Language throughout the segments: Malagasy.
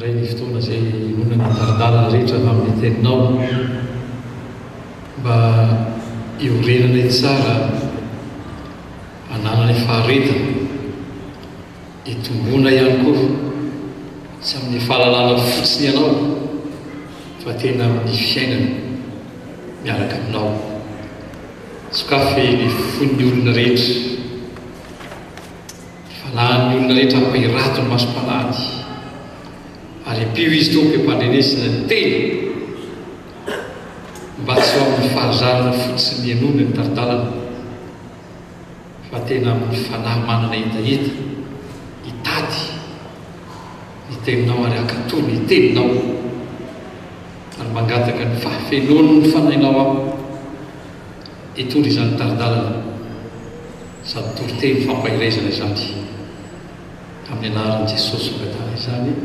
ray ny fotoana zay nona nataridalana rehetra amin'ny teninao mba iorenanay tsara ananany faharetana itombona ihany koa tsy amin'ny fahalalana fotsiny ianao fa tena amin'ny fiainana miaraka aminao sokafy ny fon'ny olona rehetra fanahin'ny olona rehetra ampahiratony masom-palady ary mpio izy tompo ampandrenesina ny teny mba tsy ho amin'ny fahazarana fotsiny anona ny taridalana fa tena amin'ny fanahy manana hitahita hitady ny teninao ary akatony ny teninao ary mangataka ny fahafenony ny fanahinao ao hitondry izany taridalana sady toriteny fampahirezana izany amin'ny anaran'i Jesosy ngatana izany.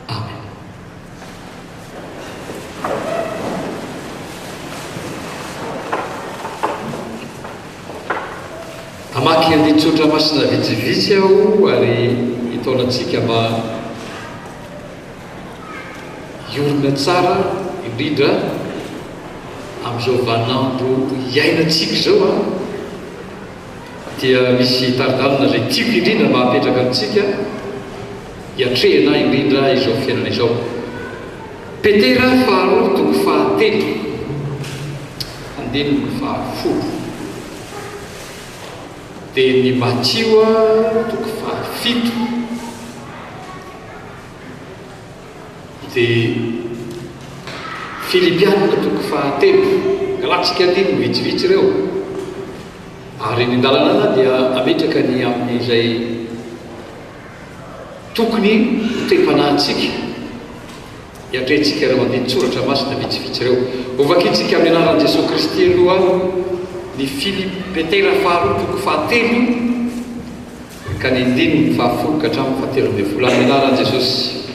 Amen. Amaky anditsotra masina vitsivitsy aho ary hitaonantsika mba iorina tsara indrindra amin'izao vaninandro iainantsika zao dia misy taridalana zay tiako indrindra mba hapetraka amintsika hiatrehana indrindra izao fiainana izao. Petera faharoa toko fahatelo andininy fahafolo dia ny Matio toko fahafito dia Filipianina toko fahatelo galatsika andininy vitsivitsy ireo ary ny dalanana dia ametraka ny amin'izay tokony hotem-panahintsika hiatrehantsika ireo andin-tsoratra masina vitsivitsy ireo ovakitsika amin'ny anaran'i Jesosy Kristy aloha ny Petera faharoa toko fahatelo ka ny andininy fahafolo ka hatramin'ny fahatelo ambin'ny folo amin'ny anaran'i Jesosy.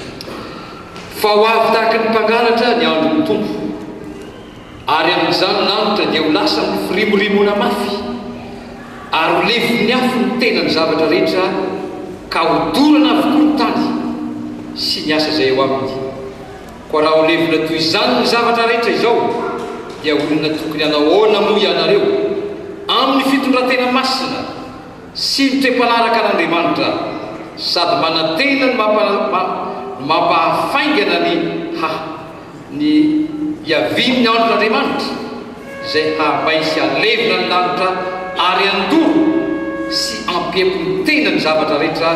Fa ho avy tahaka ny mpangalatra ny andron'ny tompo ary amin'izany lanitra dia ho lasa amin'ny firimorimoana mafy ary ho levon'ny afo ny tenany zavatra rehetra ka hodorana avokoa ny tany sy ny asa izay eo aminy. Koa raha ho levona toy izany ny zavatra rehetra izao dia olona tokony hanao ahoana moa ianareo amin'ny fitondrantena masina sy ny toe-panaraka an'Andriamanitra sady manantena ny mampahafaingana ny hiaviany andron'Andriamanitra izay hahamay sy halevona ny lanitra ary andoro sy ampiempo ny tena ny zavatra rehetra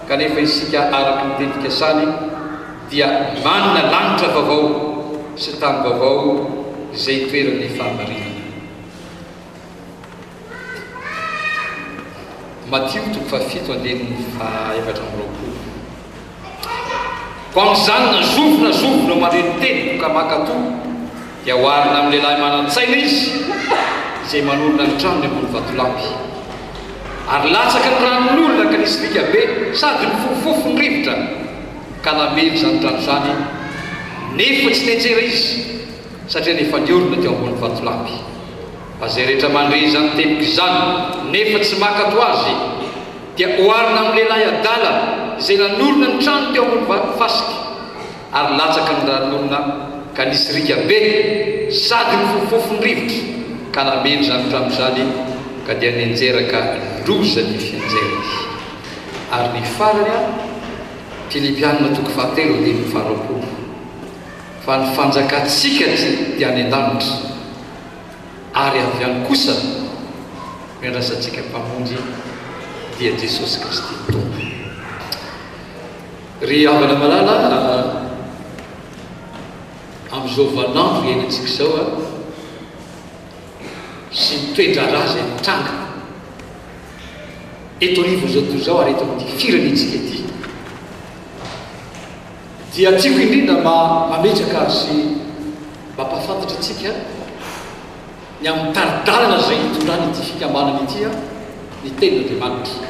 kanefa isika araka ny teny-pikasany dia manana lanitra vaovao sy tany vaovao izay toeran'ny fahamarinana. Matio toko fahafito andininy fahaefatra amby roapolo. Ko amin'izany nazovona maneno teny ka makato dia hoarina amin'ny lehilahy manan-tsaina izy izay manorina ny trano ny ambony vatolampy ary latsaka ny ranon'olona ka nisy rika be sady ny fofofo ny rivotra ka namely izany trano izany nefa tsy nenjera izy satria nefa niorina teo ambony vatolampy. Fa zay rehetra mandre izany temiko izany nefa tsy makato azy dia hoarina amin'ny lehilahy adala izay nanorina ny trano teo ambony fasika ary latsaka ny ranon'olona ka nisy rika be sady ny fofofo ny rivotra ka namely izany trano izany ka dia nenjeraka loza ny fianjera ary ny farany Filipianina toko fahatelo andininy faharoapolo. Fa ny fanjakatsika dia any an-danitra ary avy any kosa miandrasantsika mpamonjy dia Jesosy Kristy tompo. Ry havana malala amin'izao vaninandro iainantsika izao sy ny toe-draharaha izay mitranga eto arivo zao toy izao ary eto amin'ity firenentsika ity dia tiako indrindra mametraka sy mampafantatra antsika ny amin'ny taridalana izay hitondrany ity fikambanana ity ny tenin'Andriamanitra.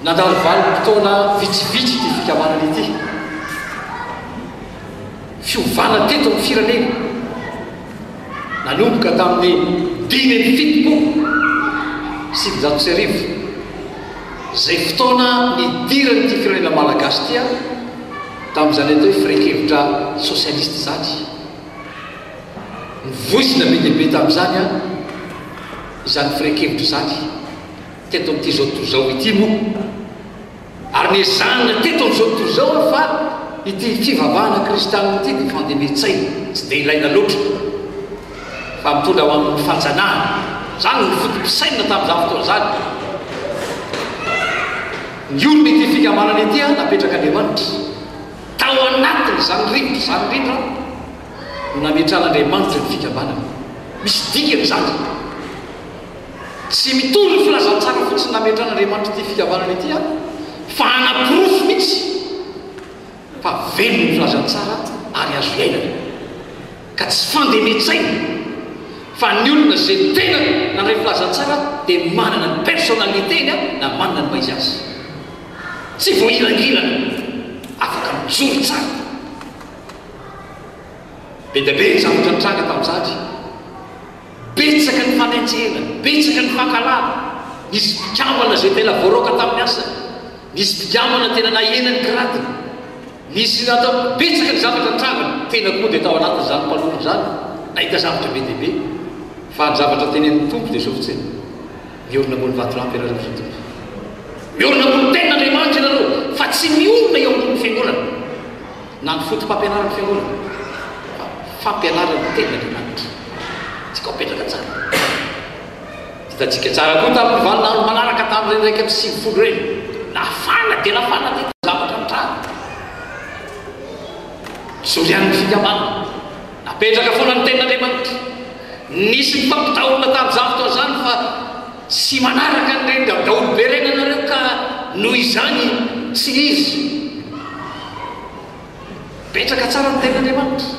Nandalo valim-potoana vitsivitsy ity fikambanana ity fiovana teto amin'ny firenena nanomboka tamin'ny 5 sy 7 sy 10 zay fotoana nidirany ty firenena malagasy tya tamin'izany atao hoe firenkevitra sosialiste zany nivoisina be dehibe tamin'izany a izany firenkevitra zany teto amin'ity zao tontolo zao ity moa ary nezanina teto amin'izao tontolo zao fa ity fivavahana kristianina ity dia fandemetsaina tsy dia ilaina loatra fa mitondra ho amin'ny fanjanahana zany ny fotompisaina tamin'izany fotoana zany ny olona ity fikamanana ity a napetraka Andriamanitra tao anatiny zany rivotra zany rindra no nametran'Andriamanitra ny fikamanana misy dikany zany tsy mitondra filazantsara fotsiny nametran'Andriamanitra ity fikamanana ity a fa anapirofo mihitsy fa velony ny filazantsara ary azo iainana ka tsy fandemetsaina fa ny olona zay tena nandray filazantsara dia manana ny personnalitény na manana ny maizy azy tsy voailangilana afaka mijoro tsara be dia be ny zavatra nitranga tamin'izany betsaka ny fanaintsehana betsaka ny fankalana nisy mpikambana zay tena voaroka tamin'ny asa nisy mpikambana tena nahenany kiratiny nisy atao betsaka ny zavatra nitrangana tena koa dia tao anatin'izany mpanono zany nahita zavatra be dia be fa ny zavatra teny amin'ny tompo dia sofotseny miorona ambony vatolampy ianareo zay tompo miorona ambony tenin'Andriamanitra ianareo fa tsy miorona eo ambony fiangonana na ny fotom-pampianarany fiangonana fa fampianarany tenin'Andriamanitra tsika petraka tsara hitantsika tsara koa tamin'ny valinandro manaraka tamin'ireny raika amin'ny 50 reny nafana dia nafana ty zavatra mitranga zorian'ny fikamana napetraka foana ny tenin'Andriamanitra nisy mifampitahorana tamin'izany fotoana zany fa tsy manaraka an'ireny da daolo be reny anareo ka noho izany tsy izy petraka tsara ny tenin'Andriamanitra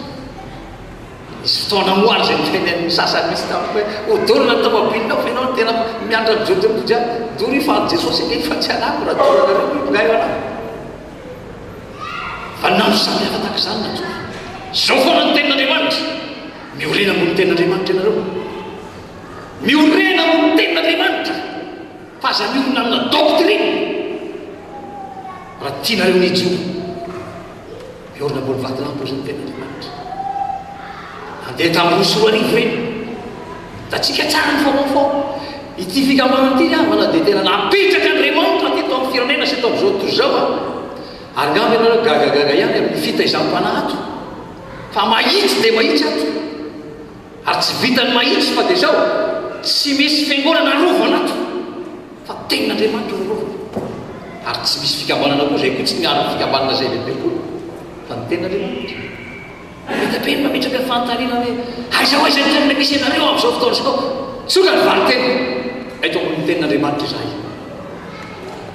misy fotoana moary zay nitenen'ny sasany misy tamin'ny hoe odorina ny tomabilinao fa ianao tena miandra mijodomboja dory fa Jesosy nge fa tsy anako raha doranareo ngaio anao fa nano samihafa tahaka izany na tory zao foana ny tenin'Andriamanitra miorena ambony tenin'Andriamanitra ianareo miorena ambony tenin'Andriamanitra fa aza miorona amina doctrine raha tianareo nijoro miorona ambony vatolampy zay ny tenin'Andriamanitra andeha tamin'ny rosoarivo reny da tsika tsara ny faomafao ity fikamana ity avana dia tena napetraka Andriamanitra teto amin'ny firenena sy eto amin'izao tontolo zao a ary ngamba ianareo gagagaga ihany amin'ny fitaizam-panahato fa mahitsy dia mahitsy ato ary tsy vitany mahitsy fa dia zao tsy misy fiangonana rovo anato fa tenin'Andriamanitra ny rovo ary tsy misy fikambanana koa zay koa tsy miaro fikambanana zay lehibe koa fa ny tenin'Andriamanitra metabe ny mametraka fanontaniana hoe aizao aiza ny tenina misy ianareo amin'izao fotoana zao tsoka ny valitena eto ambony tenin'Andriamanitra izahay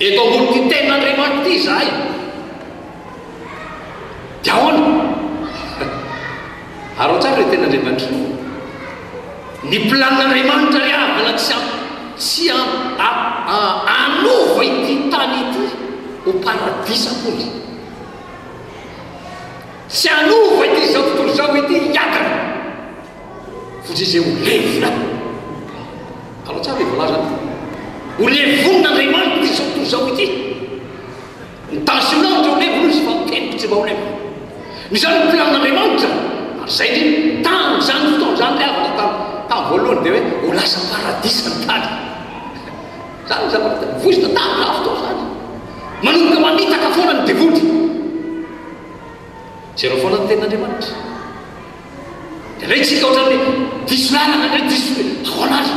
eto ambony ty tenin'Andriamanitra ity izahay dia ahoana ary tsara hoe tenin'Andriamanitra ny planin'Andriamanitra ry avana tsy anova ity tany ity ho paradisa koly tsy anova ity zao tontolo zao ity hiakana fotsy zay ho levona aloha tsara hoe voalaza ho levon'Andriamanitra ity zao tontolo zao ity ny tensionandro ho levona izy fa miteniko tsy mba ho levona ny zany ny planin'Andriamanitra ary zay ndre tamin'izany fotoana zany le avana tamin'ny voalohany dia hoe ho lasa paradisa ny tany zany zavatra voisina tamin'na fotoana zany manomboka mamitaka foana ny devondry zereo foana ny tenin'Andriamanitra dia retsika ohatran'ny diso lalana ndray diso ahoanazy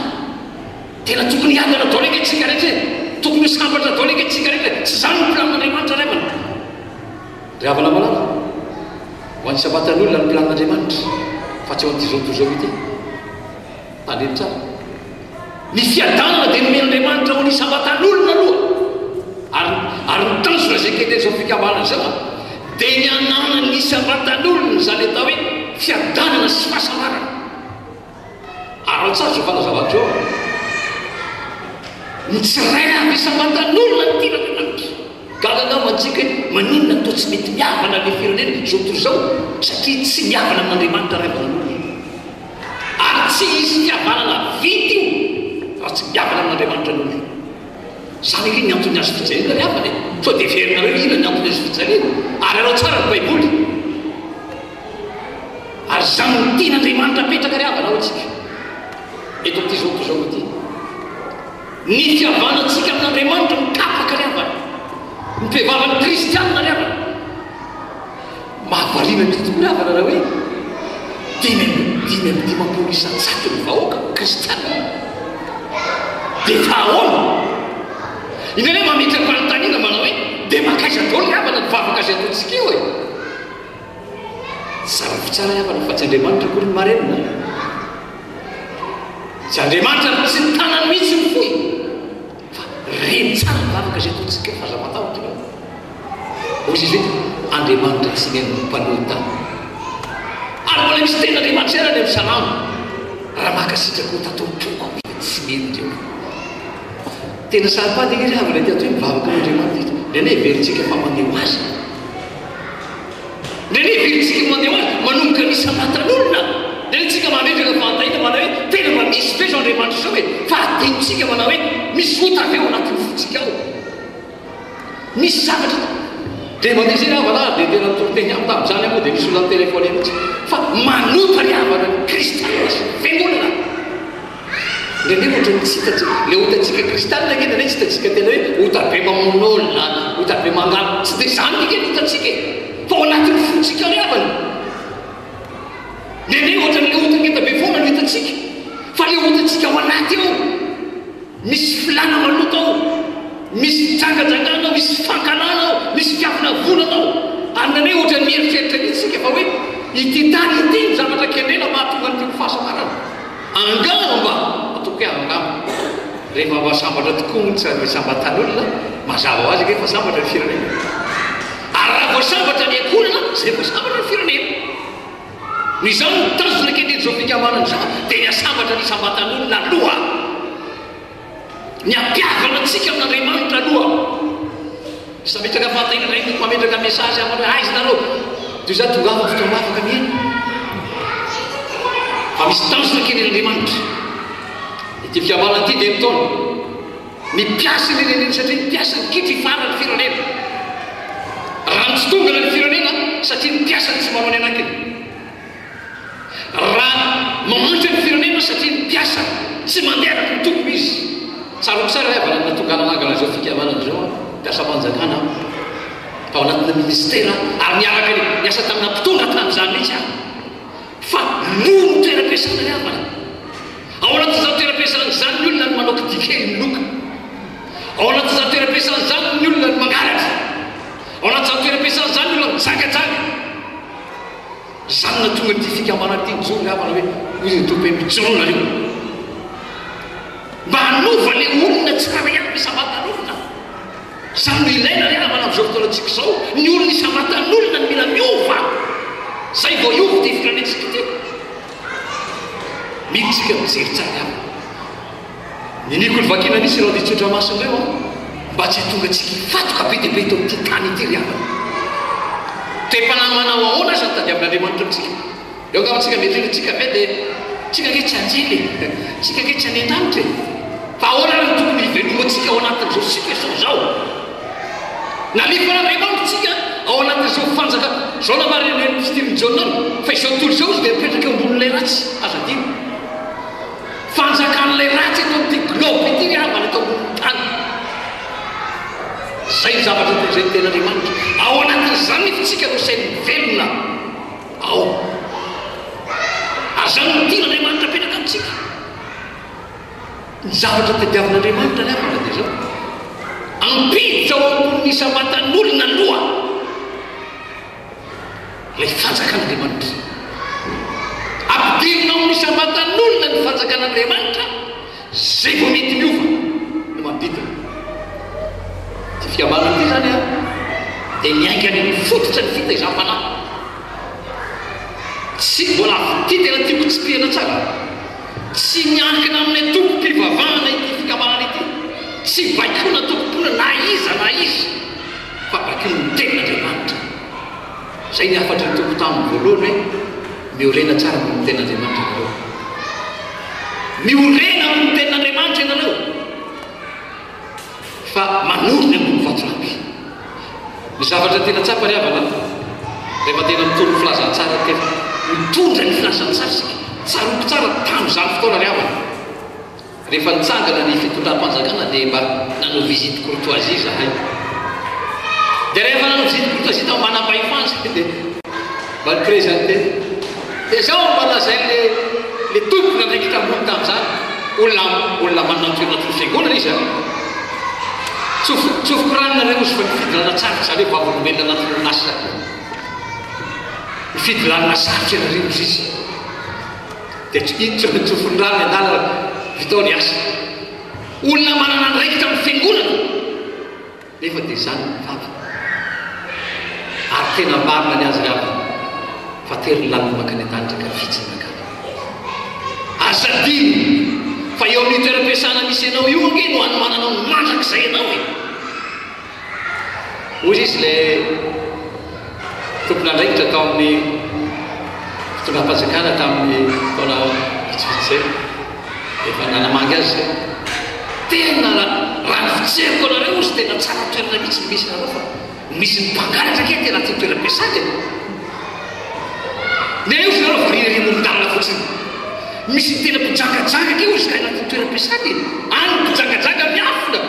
tena tokony hiadana dao leka tsika rehetra tokony ho sambatra dao leka tsika rehetra tsy zany ny planin'Andriamanitra revana ry havana malala ho an'ny sabatan'olona ny planin'Andriamanitra fa tsy ho an'ity zao toy zao ity tandreny tsara ny fiadanana dia nomen'Andriamanitra ho ny sabatan'olona aloha ary ny tanjona zay keteny zao fikambanana zao dia ny anana ny sabatan'olona zany atao hoe fiadanana sy fahasambarana ary tsara zao fanazavatra eo ny tsiray avy sabatan'olona ny tenin'Andriamanitra gagagamba antsika hoe maninona atao tsy mety miavana le firenena zao toy zao satria tsy miavana amin'Andriamanitra ravanan'olona ary tsy isy fiavanana vity io raha tsy miavana amin'Andriamanitra n'olona zany iny antony azy fijaliana ny havany so dia verinareo ina ny antony azy fijaliana ary arao tsara ny baiboly ary zany ny tian'Andriamanitra apetraka ry havana ao atsika eto amin'ity zao toy zao ty ny fihavanantsika amin'Andriamanitra mikapaka ry havana ny mpivavan'ny kristianina ry havana mahavariana mihitsy tokoa ry havana raha hoe dimy amby dimampolo isan-jato ny vahoaka kristianina dia fa ahoana inany hoe mametraka fanontaniana manao hoe dia makaiza daholo ny havana ny vavaka azy ataontsika io e zava fitsara havana fa tsy Andriamanitra koa ny marenina tsy Andriamanitra tsy ny tanany mihitsy ny foy fa reny tsara ny vavaka azy ataontsika io fa aza matahotra ozy izy hoe Andriamanitra tsy neny mpanohy tany ary mbola misy ten'Andriamanitra erany amin'ny salamo raha makasitraka ho tataotoko tsy menindreo tena sarapady igny ry havana ty ato hoe mivavaka amin'Andriamanitra neny hoe veritsika fa mandeho azy neny hoe veritsika mandeho azy manomboka nisy amatan'olona neny tsika mametraka fantahina manao hoe tena mba misy ve zao Andriamanitra zao hoe fa atenitsika manao hoe misy otaveo anatin'ny fotsika ao misy zavatra dia mandeha zay ry havana dia tena toroteny amin'ny tamin'izany moa dia misy olona telefony mihitsy fa manota ry havana ny kristianina sy fiangonana neny ohatra ny tsy hitatsika le otatsika kristianina nge neny tsy hitatsika tena hoe otabe mamon'olona otabe mangalo tsy dia zany nge otatsika fa ao anatin'ny fotsika ry havana neny ohatra n'le ota ngetabe foana no hitatsika fa le otatsika ao anaty ao misy filana malota ao misy jangajangana ao misy fankanana ao misy fiavina volana ao ary nany hoe ohatra ny mieritreritra nitsika fa hoe ity tany ity ny zavatra kendrena mahatonga ny tiko fahasamarana angamba atoko hoe angamba rehefa masambatra tokoa tsy misambatan'olona mazava ho azy ke fa sambatra ny firenena ary raha voasambatra ny akolana zay voasambatra ny firenena ny zao mitazona kendreny zao fikambanany zao dia ny asambatra ny sambatan'olona aloha ny ampiavana antsika amin'Andriamanitra aloha sa metraka fantahina ray mametraka message amana aizy nareo dia za tonga afa fotoana afaka miaina fa misy tanjona ken'Andriamanitra ity fihavanana ity dia mitona mipiasa ny reneny satria mipiasa ny kitry farany firenena raha ny tsy tongana ny firenena satria mipiasa ny tsy manao ny anakiny raha mamanitra ny firenena satria mipiasa tsy mandeha araky ny tompo izy tsaroko sara ry havana natonga nanangana zao fikavanana zao mpiasa manjakana fa ao anatina ministera ary miaraka miasa tamina mpitondra tamin'izany mihitsy aho fa noho ny toeram-piasana ry havana ao anatin'izany toeram-piasana zany ny olona ny manao kidikely miloka ao anatin'izany toeram-piasana zany ny olona ny mangalatra ao anatin'izany toeram-piasana zany ny olona mijagajaga zany na tonga ty fikambanana ty mijoro ry havana hoe ozy ny tompo hoe mijorona reo mba hanova le olona tsara ihany misamatan'olona zany no ilaina ry havana amin'izao fotoanantsika zao ny olona isamatan'olona ny mila miova zay vao iova ty firenentsika ty miditsika mijery tsara ry havana niniko ny vakina nisy raha ditsotra masiny reo mba tsy tonga tsika fatoka be dia be to amin'ity tany ity ry havana toepanahy manao ahoana zany tady amin'Andriamanitra amintsika eo angavantsika metreritsika ve dia tsika nge tsy anjely tsika nge tsy anendanitra fa ahoana ny tokony hivelomantsika ao anatin'izao situation zao nalifan'Andriamanitra ao anatin'izao fanjaka zao namariny Stephen Johnson fa izao tontolo izao izy dia mipetraka ambonin'ilay ratsy aza dino fanjakan'ilay ratsy eto amin'ity globe ity ry havana eto ambonin'ny tany zay ny zavatra zay ny ten'Andriamanitra ao anatin'izany nifitsika no sainy velona ao ary zany no tian'Andriamanitra apetraka amintsika ny zavatra tadiavin'Andriamanitra ny havana dia zao ampiditra ao ambonin'ny isamatan'olona aloha lay fanjakan'Andriamanitra ampidirina ao amin'ny isamatan'olona ny fanjakan'Andriamanitra zay vao mety miova no mampidina ty fihavanana ty zany a dia miaingany ny fototra ny fitaizam-panahy tsy mbola ty tena tiako tsy pihana tsara tsy miankina amin'ny tompo-pivavahana ity fikavanana ity tsy baikona tompona na iza fa baikona ny ten'Andriamanitra zay ny afatra ny tompo tamin'ny voalohany hoe miorena tsara amin'ny ten'Andriamanitra ianareo miorena amin'ny ten'Andriamanitra ianareo fa manorina ambony vatolampy. Ny zavatra tena tsapa ry havana rehefa tena mitondro filazantsara tena mitondra ny filazantsara sika tsaroky tsara tamin'izany fotoana ry havana. Rehefa nitsangana ny fitondram-panjakana dia mba nanao visite courtoisie zahay. Dia rehefa nanao visite courtoisie tao manam-pahefana dia mba présenté dia zao mbalazay le tompona ndraikitra ambony tamin'izany olona manantoerana fiangonana izy a tsofoko ranonareo izy fa mifidirana tsara zany hoe vavolombelona anatin'orinasa mifidirana sarotra ianareo izy izy dia tsofony rano andala vitaony asa olona manana ndraikitra amin'ny fiangonana nefa dia zany vavy ary tena marina ny azy rava fa tery lalina maka ny an-tany ndraka vitsy makany azadiny fa eo amin'ny toeram-piasana misy ianao io ange no anomananao mandrak'izay ianao e. Ozy izy le tompona ndraikitra tao amin'ny fitondram-panjakana tamin'ny taona vitsivitsy zay efa nanamangy azy zay tena raha fitseriko anareo izy tena tsara toerana mihitsy ny misy nareo fa misy nypangalatra ke tena ty toeram-piasana nereo izy nareo variririmonindalina fotsiny misy tena mpijangajanga ke izy ka anaty toeram-piasana any mpijangajanga miafina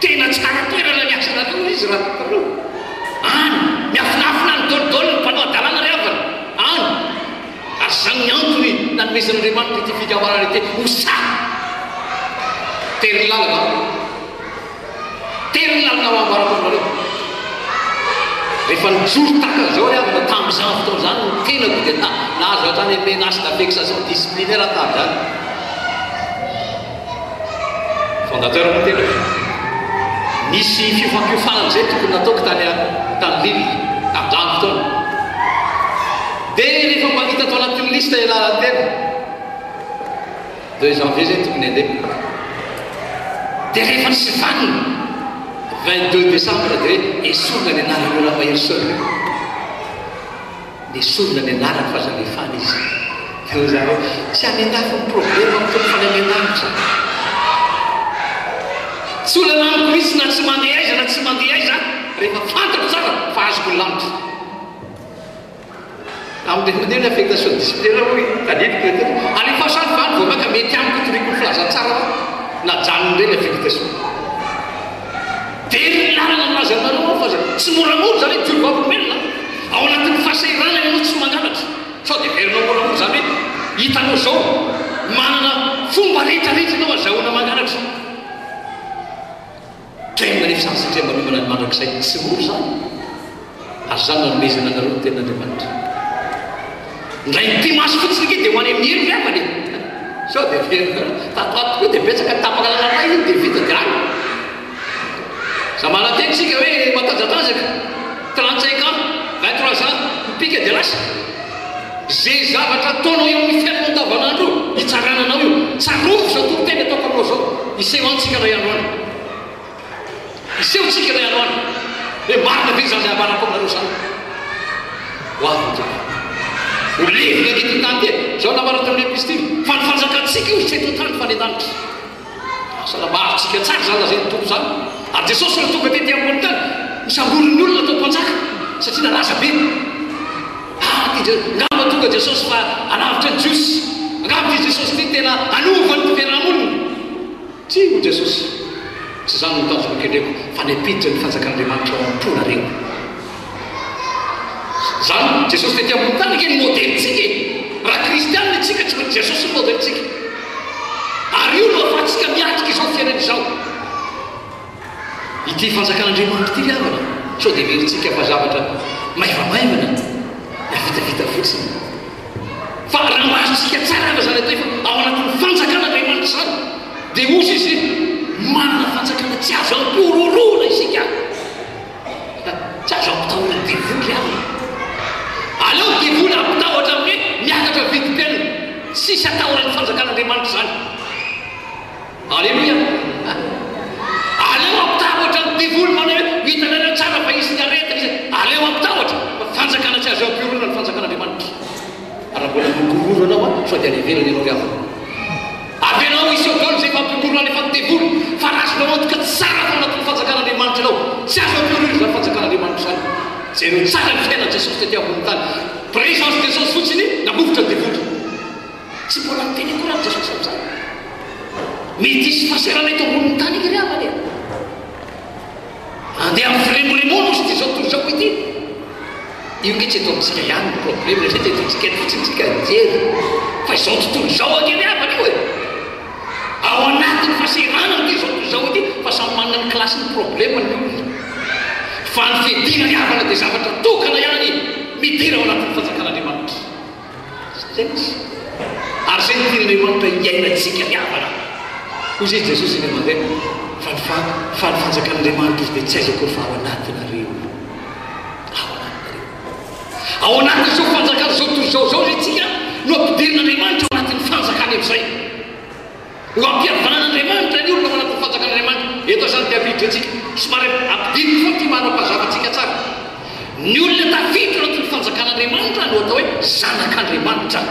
tena tsara toerana ny asanareo izy raha tareo any miafinafina ny dolidoliny mpanao adalana ry havana any ary zany ny antony nanomezan'andriamanitra ty fikamana ty osa tery lalana ho ambarakonareo rehefa nijoro taka zao ry havana tamin'izany fotoana zany no tenako dia nahazo hatrany menace d'affectation disciplinaire atady zany fondateur moa tena nisy fiofampiofanana zay tokony nataoko tany lily tamin'izany fotoana dia rehefa mahita atao anatin'ny liste ialalan-tena 2 janvier zay tokony andeha dia rehefa nisy vanina 22 décembre dia hoe esorina ny anarany ola mahery solina dia esorina ny anarany fa zalefana izy teo zany hoe tsy hanendafo ny problème am'toko fanamenanitra tsy olana amiko misy na tsy mandeha aiza na tsy mandeha aiza rehefa fantako tsara fa azoko lanitra amin'ireny mandeha ny affectation disciplinaire hoe tanetiko tena alefa sany vany vao maka mety amiko toriko ny filazantsara na janony ireny affectation dia ny lalana anazy anareo fa tsy moramora zany hoe diovavolomelona ao anatin'ny fahasairana ianao tsy mangalatra sao dia verinao moramora zany hoe hitanao zao manana fomba rehetrarehetra ianao azahoana mangalatra traina rehefa zany satria manomana ny mandrak'izay tsy mora zany ary zany nanomezana anareo ten'andriamanitra ndray ty maso fotsiny ke dia ho any amin'ny hery avany sao dia verina tatoato koa dia betsaka tapaka lalana iny dia vita dia any zamana teny tsika hoe matanjatanjaka 35 ans 23 ans mipika dia lasa zay zavatra ataonao eo amin'ny fiainanao andavanandro hitsarananao io tsaroko zao tonteny ataoko aminao zao iseho antsika na iandro any iseho tsika na iandro any hoe marina be zany zay amanako aminareo zany hoavy olevina nety tany te zao namaratra amin'ny epistily fa ny fanjakatsika io tsy eto tany fa ny danitra salamarotsika tsara zany na zay ny tompo zany ary jesosy no tonga tety ambony tany misamborony olona atao mpanjaka satria nalaza be ngamba tonga jesosy fa anavitra ny jiosy ngamba ty jesosy ty tena anovany ty fiarahamonina tsy ho jesosy tsy zany no tanjona kendreko fa nepiditra ny fanjakan'andriamanitra ao ampona reny zany jesosy tety ambony tany ke ny modelitsika raha kristianina tsika tsy hoe jesosy ny modelitsika ary io no afatsika miatrika izao fiainana izao ity fanjakan'andriamanitra ty riavana sao dia veritsika fa zavatra maivamaivana na vitavita fotsiny fa raha mahazotsika tsara ava zany atao fa ao anatin'ny fanjakan'andriamanitra zany dia ozy izy manana fanjakana tsy azo ampororona isika tsy azo ampitahorany devoly riavana aleo devoly ampitahotra amin'ny miakatra vidim-piainana sisy atahorany fanjakan'andriamanitra zany alleluia aleo ampitahotra ny devoly manao hoe hitanareo tsara fa izy ny aretana izy aleo ampitahotra fa fanjakana tsy azo ampiorona ny fanjakan'andriamanitra araha mbola mogororo anao a sao dia alevelany ianao riavana ary avy ianao isy eo daholo zay fampimorona ny fampitevolo fa razonao antoka tsara fa anatin'ny fanjakan'andriamanitra ianao tsy azo ampiory zany fanjakan'andriamanitra zany zay reo tsara ny fiainan'i Jesosy tetỳ ambony tany présence de Jesosy fotsiny namovotra ny devotra tsy mbola miteny akory Jesosy amin'izany mety isy fahaserana eto ambony tany iny ry havany andeha amin'ny firemoremono izy ty zao tontolo zao ity io nge tsy eto amintsika ihany ny problème rehetra eto amintsika fotsinytsika jery fa izao tontolo zao akely havany io e ao anatin'ny fahaserana ty zao tontolo zao ity fa samy manana ny klasy ny problème ny olona fa ny fidirany havana dia zavatra tokana ihany midira ao anatin'ny fanjakan'andriamanitra zay misy ary zay nydiran'andriamanitra iainantsika ny havana hoy zay Jesosy iny mandeha fa ny fanjakan'andriamanitra izy dia tsy aiza koa fa ao anatinareo ao anatin' zao fanjakana zao tontolo zao zay tsika no ampidirin'andriamanitra ao anatin'ny fanjakany amin'izay no ampiavanan'andriamanitra ny olona ao anatin'ny fanjakan'andriamanitra eto zany diavitra atsika somary ampidiriny foa ty manam-pahazavatsika tsara ny olona tafiditra ao anatin'ny fanjakan'andriamanitra no atao hoe zanak'andriamanitra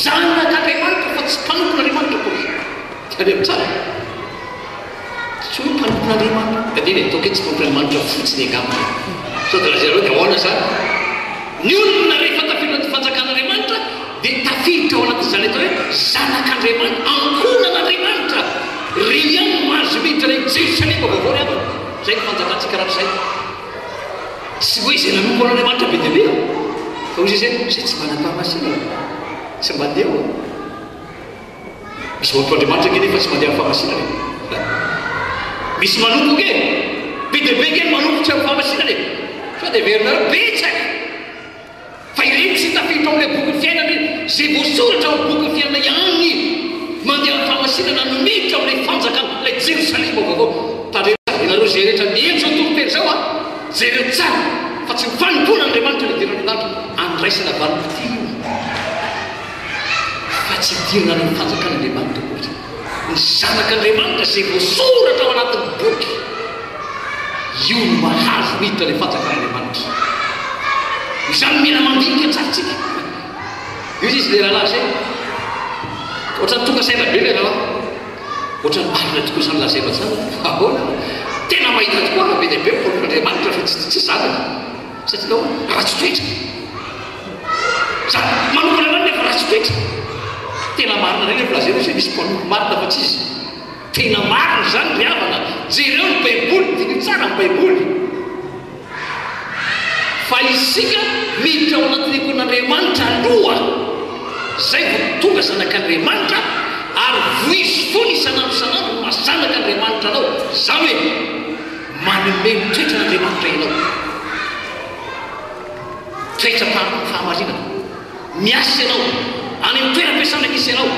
zanak'andriamanitra fa tsy mpanompon'andriamanitra koa tadeo tsara tsy hoe mpanompon'andriamanitra adiny ataoke tsy mpanompon'andriamanitra fotsiny angamba sao de lazareo dia ahoana zany ny olona rehefa tafiditra anaty fanjakan'andriamanitra dia tafiditra ao anatin'izany atao hoe zanak'andriamanitra ankonan'andriamanitra ry ihany mahazo miditra ny Jerosalema vaovao ry havana zay ny fanjakantsika rahatr'izay tsy hoe izay nanompo an'andriamanitra be dia be fa hoy zay zay tsy manam-pahamasina tsy mandeha ao misy mampoandriamanitra ke nefa tsy mandeha amin'ny fahamasinana misy manompo ke be dia be kely manompo tsy amin'ny fahamasinana sao dia verinareo betsaka fa ireny tsy tafiditra amin'ilay boky fiainana zay voasoratra ao boky fiainana ihany mandeha amin'ny fahamasinana no miditra amin'ilay fanjakana ilay Jerosalema vaovao tadreo ianareo zay rehetra miendry zao tontolo zao zay reo tsara fa tsy mifanompona andriamanitra ny dirany lanitra andraisana valim-pity io fa tsy dirina ny fanjakan'andriamanitra koatra ny zanak'andriamanitra zay voasoratra ao anatin'ny boky io no mahazo miditra ilay fanjakan'andriamanitra izany mila mandinika tsaritsika io izy le rahalahy zay ohatrany tonga saina be le raha ohatrany marina tokoa zany lazaina zany ahoana tena mahita tokoa be dia be mpolon'andriamanitra fa tsy zanaka satria nao ratsy toetra za manompo anao nefa ratsy toetra tena marina reny efa lazaina zay misy mpanompo marina fa tsy izy tena marina zany ry havana jereo ny baiboly diny tsara ny baiboly fa isika miditra ao anatin'ny ikon'andriamanitra aloha zay vo tonga zanak'andriamanitra ary voizy foana isanandro isanandro no mazanak'andriamanitra anao za hoe manome toetra n'andriamanitra ianao toetra fahamarinana miasa ianao any amin'ny toeram-piasana misy ianao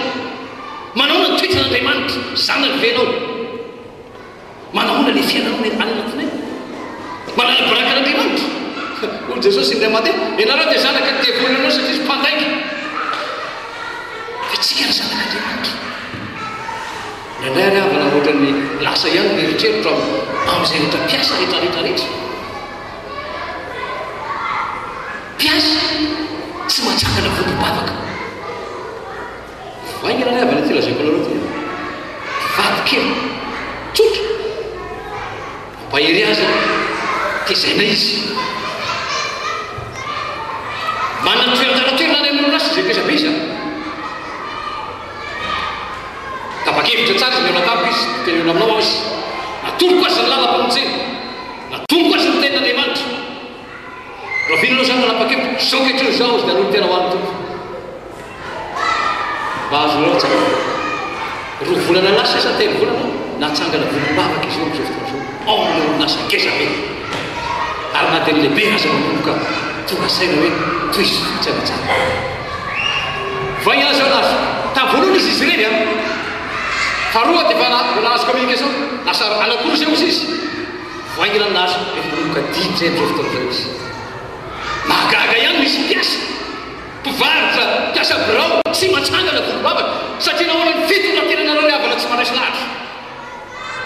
manaona ny toetra n'andriamanitra zanany venao manaona le fiainanao any anatiny manana barakan'andriamanitra olo Jesosy indray mandeha ianareo dia zanaka ny devolinanao satria izy mpandaiky fa tsika ny zanak'andriamanitra indray ary havana ohatrany lasa ihany mieritreritra amin'izay rehetra mpiasa rehetrarehetrarehetra mpiasa tsy mahatsangana vodim-bavaka vaingana ny havana ty lazaiko anareo ty vadikely tsotra mpahery azy tezaina izy manana toeran-toerana any amin'olo asy zay pesabe izy tapakevitra tsara izy miona tamiko izy tenena aminao azy natomboka azy ny lalam-pamonjena natomboka azy ny tenin'andriamanitra ravinanao zany nanapa-kevitra zao kehitriny zao izy dia anolo tena ho an'ny tompo mba azonao tsara roa volana lasa isa telo volana natsangana volom-bavaka izy eo am'izao fotoana zao ao amin'ilay orinasa kesabe ary na dia lehibe aza manomboka tonga saina hoe toy izy fitsana tsara vaigna azy ao anazy tavoalohany izy izy ireny faharoa dia fa nahazo communication lasa anakory zay ozy izy vaingana anazy efa manomboka dimy zay am'izao fotoana zao izy mahagaga ihany misy mpiasa mpivarotra mpiasa birao tsy matsangana volom-bavaka satria nahoana ny fitondrantenanareo ny havana tsy mandresy lahatra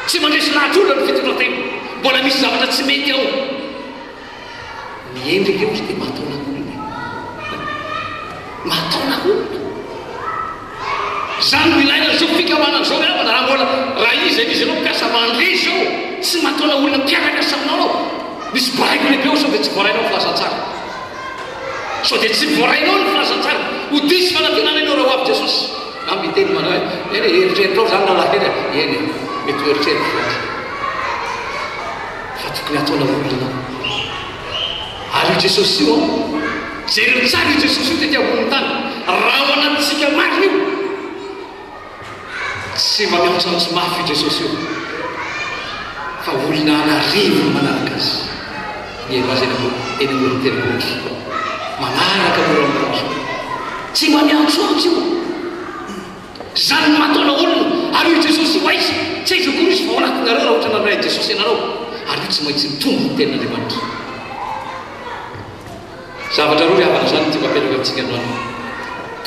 tsy mandresy lahatra olona ny fitondrantena mbola misy zavatra tsy mety ao miendrika eo izy dia mahataona olona mahataona olona Zany no ilaina zao fikamana zao namana raha mbola raha izy anao mpiasa mandre zao tsy mataona olona mpiaraka saminao misy baraiko lehibe ao sao dia tsy voarainao ny filasan-tsara sao dia tsy voarainao ny filasan-tsara ho disy fanantenana ianao raha ho avy Jesosy na miteny manao eny eritreritrao zany nalahera eny mety ho eritreritra fa tokony ataona olona ianao ary io Jesosy io jereo tsara io Jesosy io tety ambony tany raha ao anatintsika marina io tsy mba miantsaantsy mafy io Jesosy io fa olona anarivo manaraka azy nievazy eny ambony tenibotra manaraka moramora tsy mba miantsoantsy io zany mataona olona ary io Jesosy io aizy tsy aiza koa izy fa ao anatinareo raha ohatra naray Jesosy ianareo ary io tsy maintsy mitombo ny tenan'Andriamanitra zavatra roa avana zany ty mampianaka amintsika androany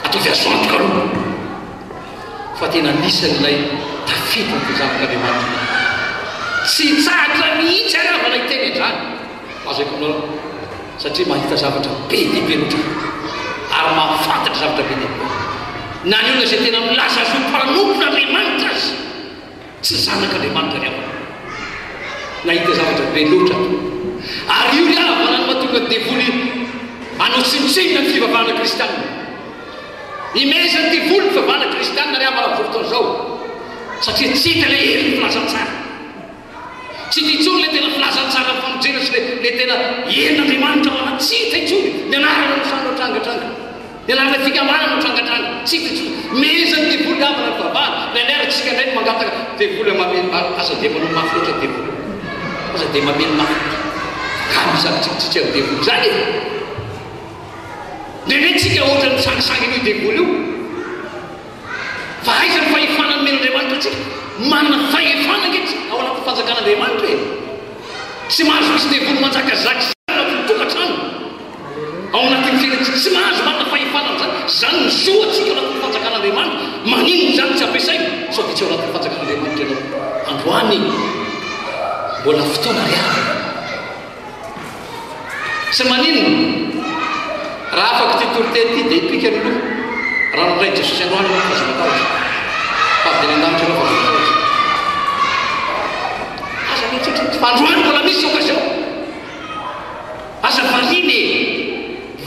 atao fiazoantoka aloha fa tena nisan'ilay tafidiny ty zanak'Andriamanitra tsy tsatra mihitsy ary avana iteny andrany azaiko aminao satria mahita zavatra be dibe loatra ary mahafantatra zavatra be dibe na ny olona zay tena milaza azy ho mpanompin'Andriamanitra azy tsy zanak'Andriamanitra ry avana nahita zavatra be loatra ary io ry avana no mahatonga ny devoly anao tsinitsina ny fivavahana kristianina imezany ty voly ny fivavahana kristianina ry avana fotoana zao satria tsy hita le hery ny filazantsara tsy titsony le tena filazantsara ny famonjena sy le tena herin'Andriamanitra ao anaty tsy hita itsony ny anarana no sano trangatranga ny anarana fikamana no trangatranga tsy hita itsony mezany ty voly avana ny fivavahana ny anaratsika ndray no mangataka devoly asa dia manao mafy loatra devoly asa dia mameno mafy ka misakitsikitsiky amin'ny devoly zany ndraindraytsika ohatra ny sangisangy io devoly io fa aiza ny fahefana ny men'Andriamanitra atsika manana fahefana ngetra ao anaty fanjakan'Andriamanitra e tsy mahazo misy devoly manjakazaky anatin'ny tokantrano ao anatin'ny fiainatsika tsy mahazo manana fahefana am'zany zany ny soa atsika ao anatin'ny fanjakan'Andriamanitra maninony zany tsy ampiasaina sao dia tsy ao anatin'ny fanjakan'Andriamanitra ianao androany mbola fotoana riavana sy maninona raha afaka ty toroteny ty dia hipika ny loha raha noray Jesosy androany fa azo matahotra fa dia nandanitra anao fa azo matahotra aza mihitsy fa androany mbola misy occasion aza variny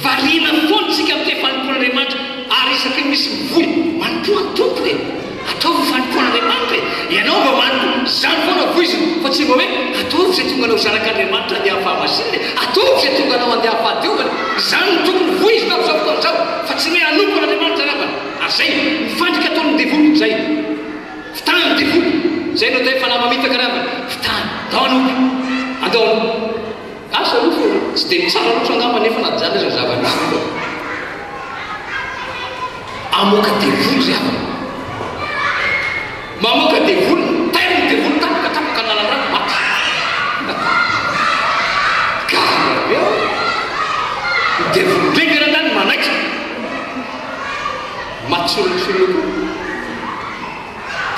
varina foantsika amin'ny fanompoan'Andriamanitra ary isaky misy mivoy manompoa ny tompo e ataovy fanompoan'Andriamanitra e ianao mba manompo zany foana voiziny fa tsy mba hoe ataovy zay tonga anao zanak'Andriamanitra andeha fahamasiny ataovy zay tonga anao andeha fahadiovana zany no tokony voizina ao zao fotoana zao fa tsy hoe hanompo an'Andriamanitra ravana ary zay mifandrika ataon'ny devoly zay fitany devoly zay no efa namamitaka ravana fitany atao anompo andao asa aloha tsy dia mitsara loatra angamba nefa na zany izy zava-misy loa amoaka devoly zay avana mamoaka devoly tairiny devoly tapaka nalandrano maty garabe ao devoly ndraiky ranandany manaiky maty solonsoloko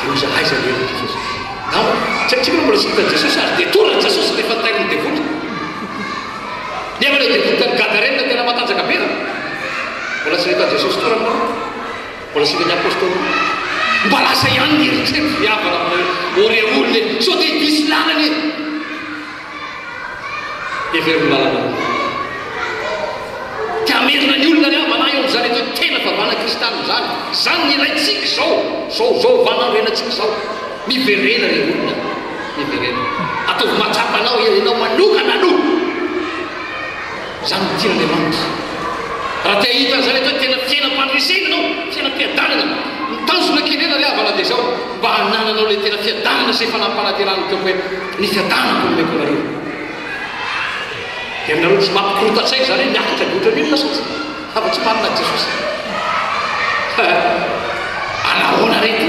dia ho zahaiza lery Jesosy tsika mbola tsy hita Jesosy ary dia torany Jesosy rehefa tairiny devoly nefa le devoly tany gadarena tena matanjaka be mbola tsy hita Jesosy toranao mbola tsy hita ny apôstôly mba lasa ihany ny eritrery fiavana ory olona sao dia disy lalana everiny lalana ty amerina ny olona ry avana eo am'zany atao tena favana kristianina zany zany ny ilaitsika zao vanarenantsika zao miverena re olona miverena ataovy matsapanao ianao manokana aloha zany mitir'Andriamanitra raha tia hita zany atao tena fiainam-pandresena anao fiainam-piadanana mitanjona kenena ry avana dia zao mba hanananao le tena fiadanana sy efa nampanaterana teo hoe ny fiadanako no meko nareo dia aminareo tsy mampikorotatsaika zany hoe miakatra loatra milona satsy afa tsy marina Jesosy anahoana rety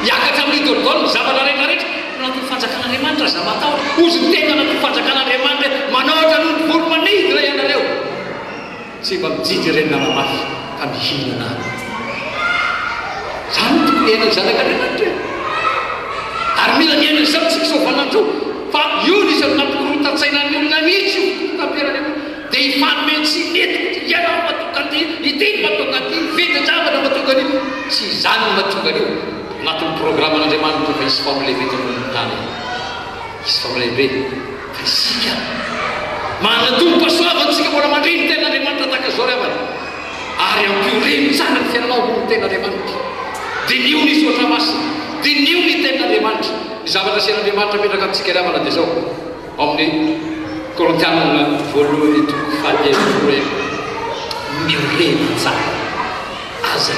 hiakatra amin'ny idôlidôly zavana rehetra rehetra anatin'ny fanjakan'Andriamanitra za matahotra ozy tena anatin'ny fanjakan'Andriamanitra manaotra noho ny volo manidy ra ianareo tsy mba mijidy ireny namamafy ka mihinana zany tokony iainany zanak'Andriamanitra ary mila miainany zao tsika sao vanandro fa io nisy nampikorotatsaina ny olona mihitsy io tamperany dia hifanome tsy mety ianao matonga ty iteny matonga ty vetajavana matonga ny tsy izany mahatonga an'io anatin'ny programan'Andriamanitra fa isy famoleve eto ambonin'ny tany, isy famoleve fa isika manana tombo-pahasoavantsika mbola mandreny ten'Andriamanitra tahaka zao ry havana, ary ampioreny tsara ny fiainanao ambony ten'Andriamanitra. Dinio ny sotra masina, dinio ny ten'Andriamanitra. Ny zavatra asian'Andriamanitra metraka amintsika ry havana dia zao amin'ny Korintianina voalohany toko fahaly hoe miorena tsara aza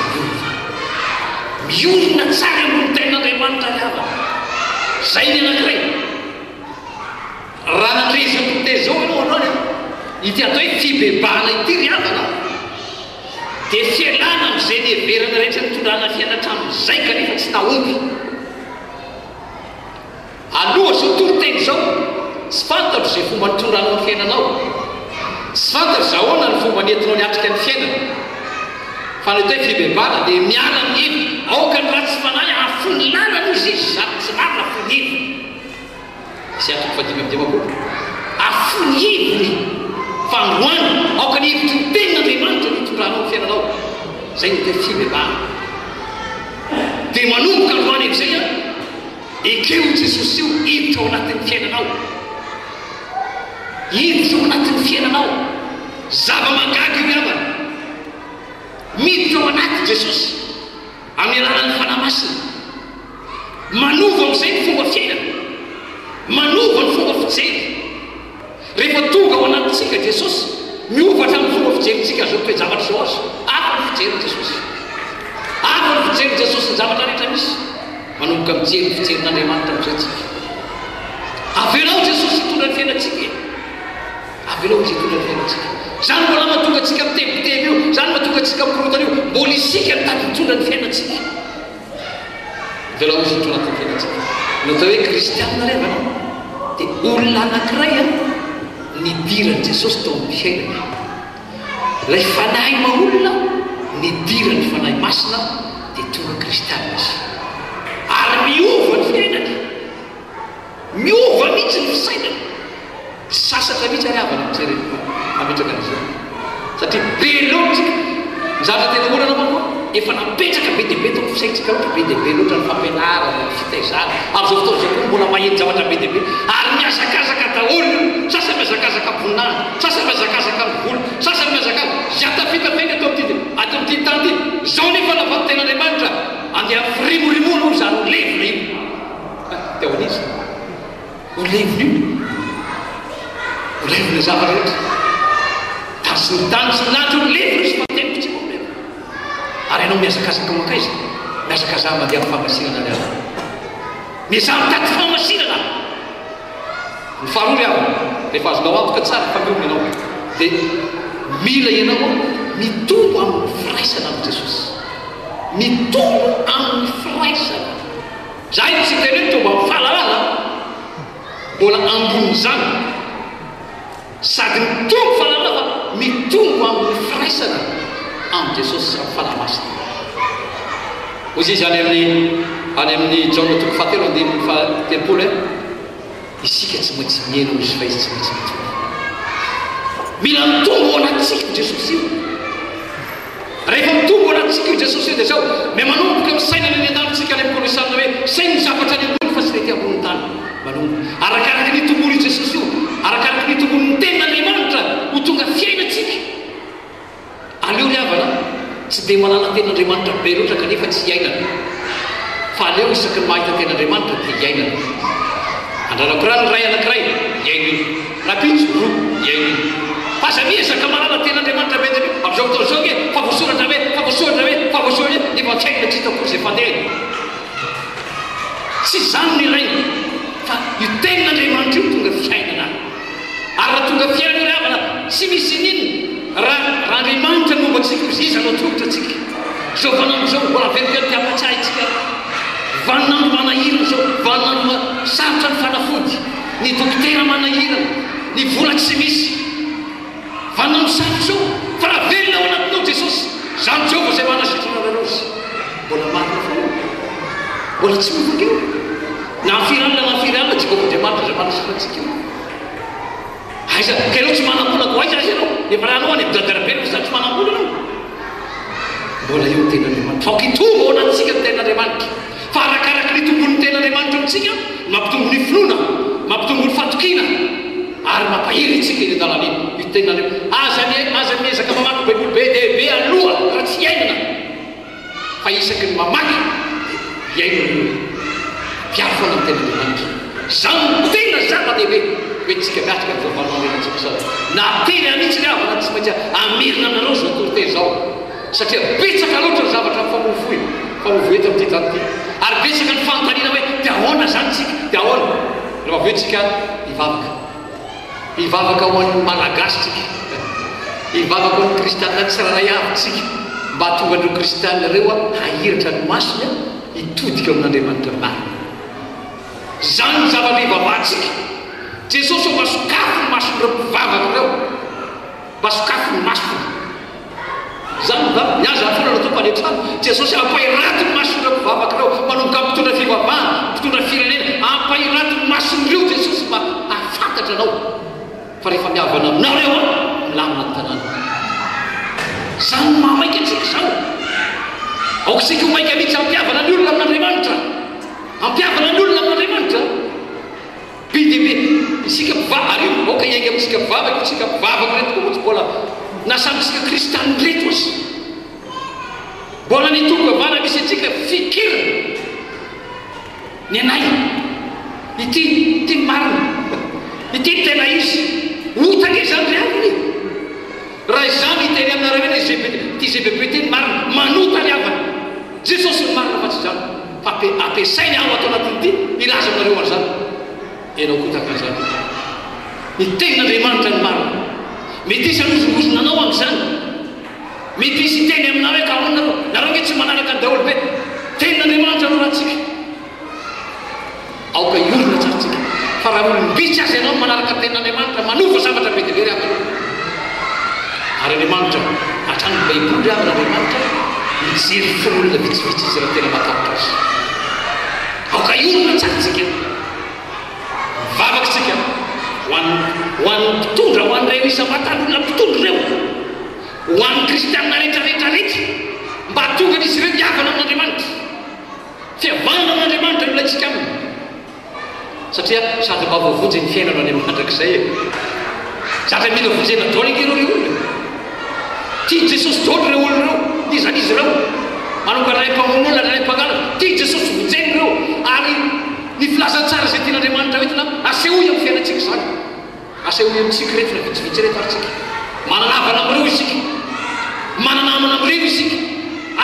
miorina tsara ambony ten'Andriamanitra ry havana. Zay ny anankiray raha nandresy te zao ianao anao ity atao hoe fibebahana ity ry havana dia fialana amin'izay ny heverana rehetra nitondrana fianatra am'izay kanefa tsy naompy. Aloha zao toroteny zao tsy fantatro izay fomba nitondranao ny fiainanao, tsy fantatro zao ahoana ny fomba nentinao niatrika ny fiainana, fa ny atao hoe fibebahana dia miala amin'hevy aoka ny raha tsy fanahy afony lalana izy izy zany tsy marina afony hevy sy atoko fadimy amin'ny dimampolo afony heviny fandroany aoka ny hevitry ny ten'Andriamanitra nitondranao ny fiainanao. Zay ny atao hoe fibebahana. Dia manomboka androany amin'izay a ekeo Jesosy io hiditra ao anatin'ny fiainanao, hiditra ao anatin'ny fiainanao, zava-magaga io havana miditra ao anaty Jesosy amin'ny alalan'ny fanahy masina, manova amin'izay ny fomba fiainana, manova ny fomba fijery. Rehefa tonga ao anatintsika Jesosy miovatra amin'ny fomba fijerintsika zao toe-javatra zao azy, hafa ny fijery Jesosy, hafa ny fijery Jesosy ny zavatra rehetra misy, manomboka mijery ny fijerin'Andriamanitra amin'izay tsika. Avelao Jesosy hitondra ny fiainatsika, avelao izy hitondra ny fiainatsika. Zany mbola mahatonga antsika mitebiteby io, zany mahatonga antsika mikorotana io, mbola isika mitady hitondra ny fiainatsika. Avelao izy hitondra ny fiainatsika. Natao hoe kristianina ry havana dia olona anankiray nidiran'i Jesosy tao amin'ny fiainana. Ilay fanahy maolona nidiran'ny fanahy masina dia tonga kristianina izy. Ary miova ny fiainana, miova mihitsy ny fisainana. Sasatra mihitsy ary havana mijery ametraka an'izao satria be loatra ny zavatra tena olana manko efa napetraka be dia be tao amin'ny fisaintsika loatra, be dia be loatra ny fampianarana, ny fitaizana. Amin'izao fotoana izao koa mbola maheno zavatra be dia be ary miazakazaka daholo. Sasany miazakazaka voninahitra, sasany miazakazaka ny vola, sasany miazakazaka zata-fitafeky atao amin'ity tany ity. Zao nefa lavan'ny ten'Andriamanitra andeha firimorimoana io zany ho levona io. Teo an'izy ho levona io, ho levona zavatra rehetra. Tasy ny tany sy lanitra ho levona izy fanteniko tsy problema. Ary ianao miazakazaka makaiza, miazakazaha mandeha amin'ny famasinana ny havana, mizaha mitady famasinana. Ny faharoa ry havana rehefa azonao antoka tsara fameona ianao dia mila ianao mitombo amin'ny firaisana amin'i Jesosy, mitombo amin'ny firaisana. Zay tsy teny hoe mitombo amin'ny fahalalana, mbola ambony zany sady mitombo fahalalana fa mitombo amin'ny firaisana amin'i Jesosy sy amin'ny fanahy masina. Hoy izy any amin'ny Jaona toko fahatelo andininy fahatelopolo isika tsy maintsy mihaino izy fa izy tsy maintsy mitombo. Mila mitombo ao anatintsika io Jesosy io. Rehefa mitombo ao anatintsika io Jesosy io dia zao me manomboka misainana ny an-tanitsika any amin'ny polisana hoe sainy zavatra ny ambony fa tsy lety ambony tany. Manomboka arakaraka ny tombony Jesosy io, arakaraka ny tombony ny ten'Andriamanitra ho tonga fiainatsika. Aleo ry havana tsy dia manana ten'Andriamanitra be loatra kanefa tsy hiainana, fa aleo isaky ny mahita ten'Andriamanitra dia hiainana. Andranakora ny ray anankiray hiainana, rapitso roa hiainana. Fa aza miezaka manana ten'Andriamanitra be dia be amin'izao fotoana izao hoe fa voasoratra hoe fa voasoratra hoe fa voasoratra hoe efa fiainana tsy hitako izay fandeha. Tsy zany ny ilaina fa io ten'Andriamanitra io tonga fiainana. Ary raha tonga fiainana ry havana tsy misy n'inona raha Andriamanitra momba antsika izy izy anao tongotra antsika. Zao vanandro zao mbola velively ty ampatsahy itsika, vanandro manahirana zao, vanandro sarotra ny fanafody, ny dokotera manahirana, ny vola tsy misy, vanandro sarotra zao fa raha velona ao anatinao Jesosy. Zany Jehova izay manasitrana anareo mbola marina fa mbola tsy mivoaka io na firy alina Jehova Andriamanitra izay manasitrana antsika io. Aiza ka ianao tsy manam-bolako aiza azy ianao efa raha anao any midadara be no zany tsy manam-bola anao, mbola eo ten'Andriamanitra faokitombo ao anatsika ny ten'andriamanitra fa arakaraky ny tombon'ny ten'andriamanitra amintsika mampitombo ny filona mampitombo ny fatokina ary mampahiry itsika eny an-dalana iny io ten'andriamanitra aza miezaka mamaky baiboly be dehibe aloha raha tsy iainana fa isaky ny mamaky iainana piaro foana ny ten'andriamanitra zany tena zava-dehibe hoe tsika miatrika am'izao fanomanenatsika zao na teny anitsy avana tsy maintsy amirina aminareo zao autorité zao satria betsaka loatra ny zavatra famovoy eto amin'ity zany ty ary betsaka ny fanontaniana hoe dia ahoana zany tsika dia ahoana rehefa aveo tsika hivavaka ho an'ny malagasy tsika hivavaka ho an'ny kristianina tsiraray avy tsika mba tonga andreo kristianina reo hahiratra ny masony hitodika amin'andriamanitra marina zany ny zavatra hivavahantsika jesosy ao masokafo ny mason'ireo mpivavaka reo masokafo ny masony zany miaza fona na tompo anetrano jesosy ampairato ny mason'ireo mpivavaka reo manomboka mpitondra fivavahana mpitondra firenena ampairato ny mason'ireo jesosy mba ahafantatra anao fa rehefa miavana aminao reo milamina ny tanàna zany mamaika antsika zao aoka sika ho maika mihitsy ampiavana ny olona amin'andriamanitra ampiavana ny olona amin'andriamanitra be dehibe isika ary aoka iainga amintsika mpivavaka tsika mpivavaka reto koa motsy mbola na samytsika kristianina reto azy mbola ny tonga vana misy atsika fikirina ny anay ity marina ity tena izy otaka izany riaviny raha izany iteny aminareo eny ty GBP teny marina manota ny avana jesosy ny marina fa tsy zany fa ampiasainy aho atao anatin'ity ilaza aminareo ary zany enao kotaka an'izany ny ten'andriamanitra ny marina mety isy anozongozona anao amin'izany mety isy teny aminareo ka ahoanareo nareo nge tsy manaraka ny daholo be ten'andriamanitra no rahantsika aoka iolona tsarytsika fa raha olombitsy azy ianao manaraka ten'andriamanitra manova zavatra be dehibe ry avana ary andriamanitra hatrany baiboly avy n'andriamanitra mijery fon'olona vitsivitsy izy raha tena matavitra azy aoka iolona tsarytsika mivavaky tsika ho an'ny mpitondra ho an'ireo isambatan'olona mpitondra ireo ho an'ny kristianina rehetrarehetrarehetra mba tonga n'izy ireo miavana amin'andriamanitra fihavanana amin'andriamanitra no ilayntsika aminy satria sady mba voavonjy ny fiainana andriamanitrak'izay zatra mila vonjena daoly ingereo reo olona tia jesosy daoly reo olona reo izanizy reo manonga ray mpamon'olona ray mpangalana tia jesosy vonjeny reo ary ny filazantsara zay tian'andriamanitra hoentina asehoy amin'ny fiainantsika zany asehoy amintsika retina vitsivitsy reto aritsika mananavana amin'ireo isika mananamana amin'ireo isika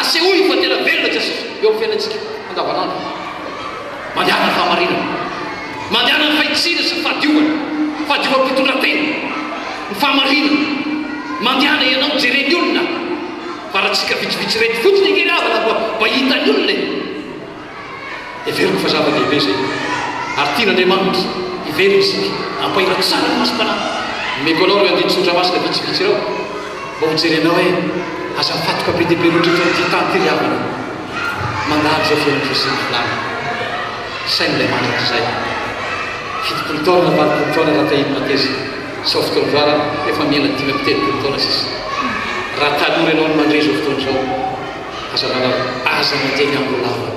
asehoy fa tena velona jesosy eo amin'ny fiainantsika andavanandro mandehana ny fahamarinana mandehana ny fahitsina sy fahadiovana mpitondratena ny fahamarinana mandehana ianao jereny olona fa raha tsika vitsivitsy reto fotsiny ingery avana mba hitany olona everiko fa zava-dehibe zay ary tian'andriamanitra iveriny isika ampahira tsara ny masom-panahy meko anao reo andinitsotra masina vitsivitsy reo mba hojerenao hoe aza mifatoka be dehibe loatra ty tany ty ry avana mandalo zao fiainana sy ny filana sain'ilay mandrak'izay fitopolo taona valopolo taona raha tahidina tezy sao fotoana zara efa miaina dimy amby telopolo taona sisy raha talory ianao ny mandre zao fotoana zao aza manao aza manjeny amin'ny lava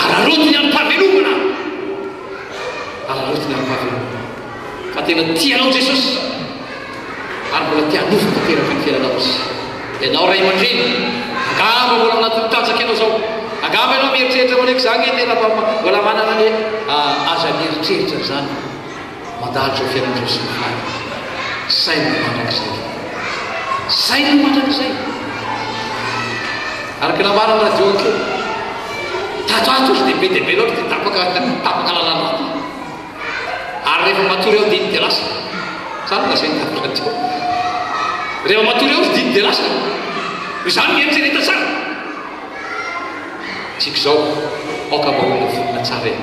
ararotiny amin'ny mpavelomana ararotiny amin'ny mpavelomana fa tena tianao jesosy ary mbola tia nofo tanteraka ny fiainanao izy ianao ray aman-dreny angamba mbola anatin'ny tanjaky ianao zao angamba ianao mieritreritra maneko zany tena mbola manana ny aza mieritreritra zany mandalo zao fiainan'izao sy ny fany saina mandrak'izay saina mandrak'izay araky namarana radio akeo tato izy dia be dehibe loatra dia tapaka lalana ary rehefa matory eo diny dia lasa zany na zay ny tapaka radio rehefa matory eo izy diny dia lasa izany mieritrereta tsara tsika zao aoka mba olona vonina tsara e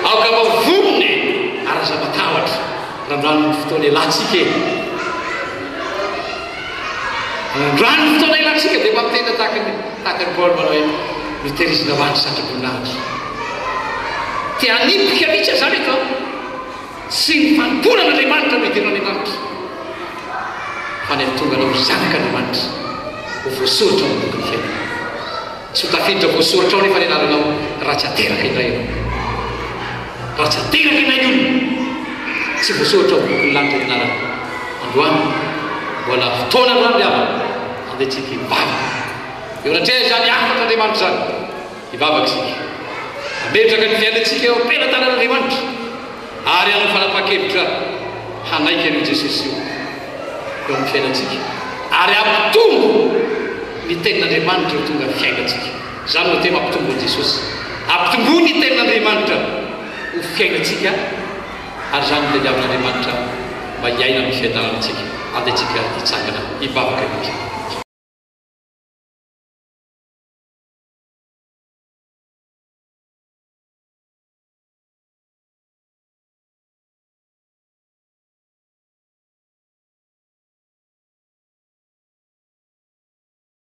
aoka mba vonina ary aza matahotra randrano ny fotoana ilantsika e randrano ny fotoana ilantsika dia mba mitena tahaka ny Paoly manao hoe miterizina ho any satraboninahitra tia hanipika mihitsy zany eto sy ny fanomponan'andriamanitra no hidirana andriamanitra fa ny tonga anao zanaka andriamanitra ho voasoratra ao boky ny fiainana sy ho tafiditra voasoratra ao nefa ny anaranao ratsy ateraka indray ianao ratsy ateraka indray ny olona tsy voasoratra ao boky ny lanitra ny anarana androany mbola fotoana androany ry havana andehantsika hivavaka eo natrea zany afatra Andriamanitra zany hivavaka isika ametraka ny fiainantsika eo am-pelan-tanan'Andriamanitra ary hanao fanapahan-kevitra hanaiky an'io Jesosy io eo amin'ny fiainantsika ary ampitombo ny tenin'Andriamanitra ho tonga fiainantsika zany no tena ampitombo an'i Jesosy ampitombo ny tenin'Andriamanitra ho fiainantsika ary zany no tadiavin'Andriamanitra mba hiaina amin'ny fiainanantsika andehantsika hitsangana hivavaka antsika